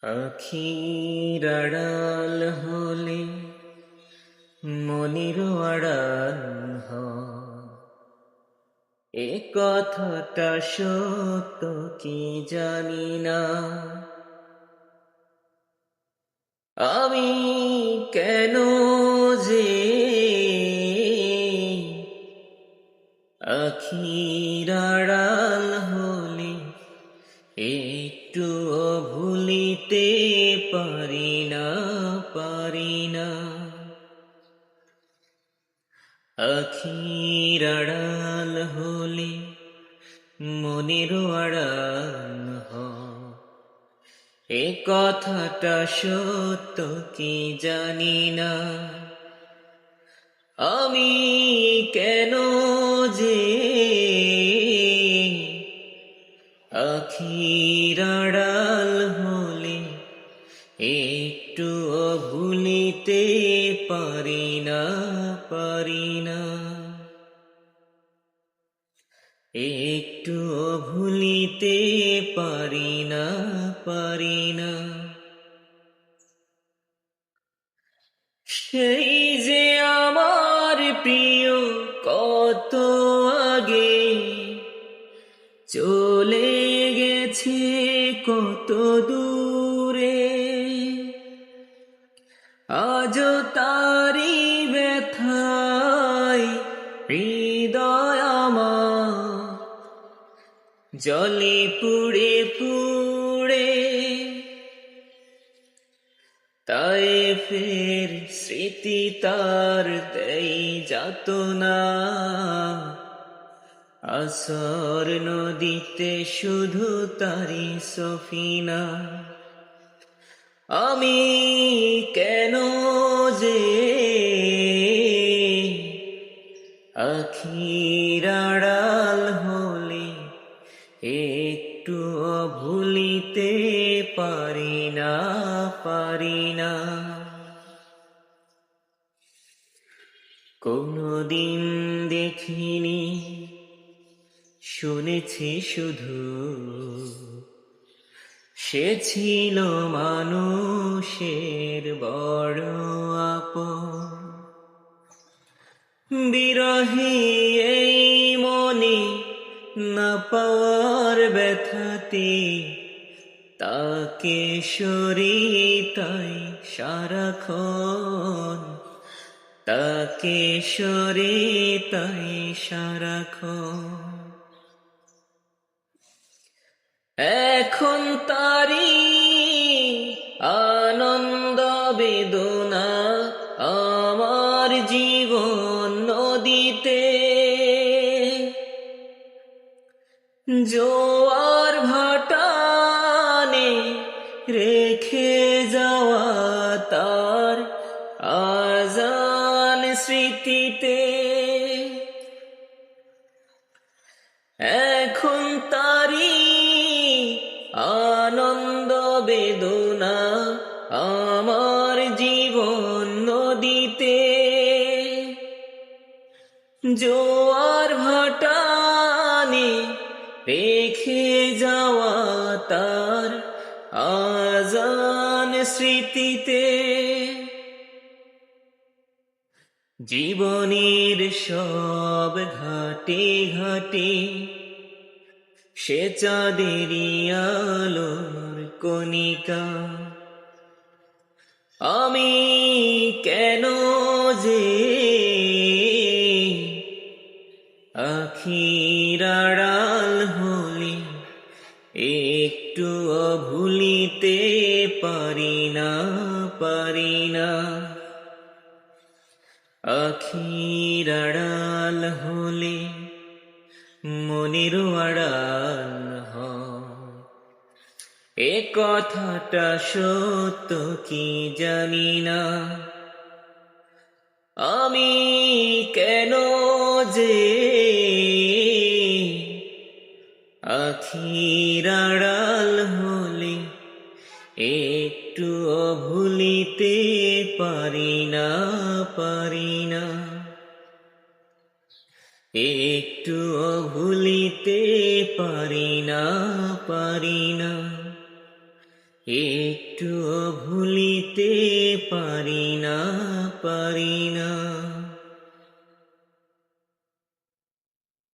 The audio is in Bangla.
আখির আড়াল হলে মনির আড়াল হয়, এ কথাটা সত্য কি জানি না। আমি কেন যে আখির আড়াল হলে একটুও ভুলিতে পারি না, পারি না। আখির আড়াল হলে মনের আড়াল হয়, এ কথাটা সত্য কি জানি না। আমি কেন যে আখির আড়াল হলে একটুও ভুলিতে পারি না, পারি না। একটুও ভুলিতে পারি না, পারি না। সেই যে আমার প্রিয় কত আগে চলে গেছে কত দূরে, আজও তারি ব্যথায় হৃদয় আমার জলে পুড়ে পুড়ে। তাই ফের স্মৃতি তার দেই যাতনা, আসর নদীতে শুধু তারি সফিনা। আমি কেন যে আখির আড়াল হলে একটুও ভুলিতে পারি না, পারি না। কোনদিন দেখিনি, শুনেছি শুধু সে ছিল মানুষের বড় আপন। বিরহী এই মনে না পাওয়ার ব্যথাতে তাকে সরি তাই সারাক্ষণ, তাকে সরি তাই সারাক্ষণ। এখন তারি আনন্দ বেদনা আমার জীবন নদীতে, জোয়ার ভাটানে রেখে যাওয়া তার আজান স্মৃতিতে। এখন তারি আনন্দ বেদনা আমার জীবন নদীতে, জোয়ার ভাটানে রেখে যাওয়া তার আজান স্মৃতিতে। জীবনের সব ঘাটে ঘাটে সে চাঁদেরই আলোর কণিকা। আমি কেন যে আখির আড়াল হলে একটুও ভুলিতে পারি না, পারি না। আখির আড়াল হলে মনের আড়াল হয়, এ কথাটা সত্য কি জানি না। আমি কেন যে আখির আড়াল হলে একটুও ভুলিতে পারি না, পারি না। একটুও ভুলিতে পারি না, পারি না। একটু ভুলিতে পারি না